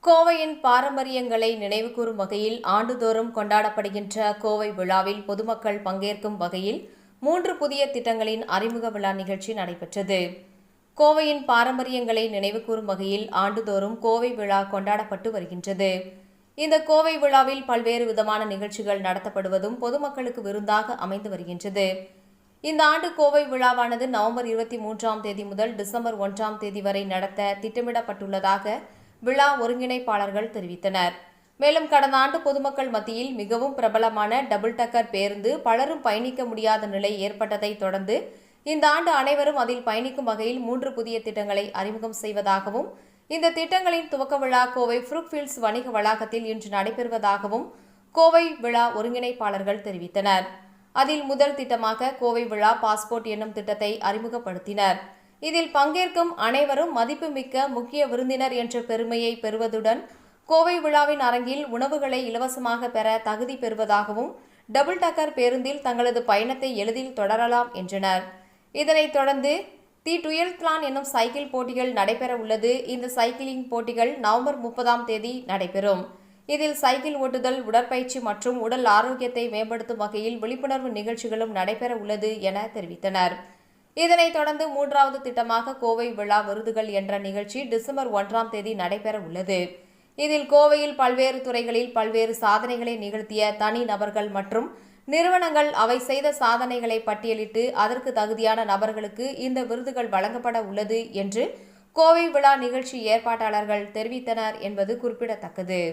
கோவையின் பாரம்பரியங்களை நினைவுகூரும் வகையில் ஆண்டுதோறும் கொண்டாடப்படுகின்ற கோவை விழாவில் பொதுமக்கள் பங்கேற்கும் வகையில் 3 புதிய திட்டங்களின் அறிமுக விழா நிகழ்ச்சி நடைபெற்றது. கோவையின் பாரம்பரியங்களை நினைவுகூரும் வகையில் ஆண்டுதோறும் கோவை விழா கொண்டாடப்பட்டு வருகின்றது. இந்த கோவை விழாவில் பல்வேறு விதமான நிகழ்ச்சிகள் நடத்தப்படுவதும் பொதுமக்களுக்கு விருந்தாக அமைந்து வருகின்றது. இந்த ஆண்டு கோவை விழாவானது நவம்பர் 23ஆம் தேதி முதல் டிசம்பர் 1ஆம் தேதி வரை நடத்த திட்டமிடப்பட்டுள்ளதாக விழா ஒருங்கிணைப்பாளர்கள் தெரிவித்தனர். மேலும் கடந்த ஆண்டு பொதுமக்கள் மத்தியில் மிகவும் பிரபலமான டபுள் டக்கர் பேருந்து பலரும் பயணிக்க முடியாத நிலை ஏற்பட்டதை தொடர்ந்து இந்த ஆண்டு அனைவரும் அதில் பயணிக்கும் வகையில் 3 புதிய திட்டங்களை அறிமுகம் செய்வதாகவும், இந்த திட்டங்களின் துவக்க விழா கோவை புரூக்ஃபீல்ட்ஸ் வணிக வளாகத்தில் இன்று நடைபெறுவதாகவும் கோவை விழா ஒருங்கிணைப்பாளர்கள் தெரிவித்தனர். அதில் முதல் திட்டமாக கோவை விழா பாஸ்போர்ட் என்னும் திட்டத்தை அறிமுகப்படுத்தினர். இதில் பங்கேற்கும் அனைவரும் மதிப்புமிக்க முக்கிய விருந்தினர் என்ற பெருமையை பெறுவதுடன் கோவை விழாவின் அரங்கில் உணவுகளை இலவசமாக பெற தகுதி பெறுவதாகவும், டபுள் டக்கர் பேருந்தில் தங்களது பயணத்தை எளிதில் தொடரலாம் என்றனர். இதனைத் தொடர்ந்து தி டுயல்த்லான் என்னும் சைக்கிள் போட்டிகள் நடைபெற உள்ளது. இந்த சைக்கிளிங் போட்டிகள் நவம்பர் 30ஆம் தேதி நடைபெறும். இதில் சைக்கிள் ஓட்டுதல், உடற்பயிற்சி மற்றும் உடல் ஆரோக்கியத்தை மேம்படுத்தும் வகையில் விழிப்புணர்வு நிகழ்ச்சிகளும் நடைபெற உள்ளது என தெரிவித்தனர். இதனைத் தொடர்ந்து 3வது திட்டமாக கோவை விழா விருதுகள் என்ற நிகழ்ச்சி டிசம்பர் 1ஆம் தேதி நடைபெற உள்ளது. இதில் கோவையில் பல்வேறு துறைகளில் பல்வேறு சாதனைகளை நிகழ்த்திய தனி நபர்கள் மற்றும் நிறுவனங்கள் அவை செய்த சாதனைகளை பட்டியலிட்டு அதற்கு தகுதியான நபர்களுக்கு இந்த விருதுகள் வழங்கப்பட உள்ளது என்று கோவை விழா நிகழ்ச்சி ஏற்பாட்டாளர்கள் தெரிவித்தனர் என்பது குறிப்பிடத்தக்கது.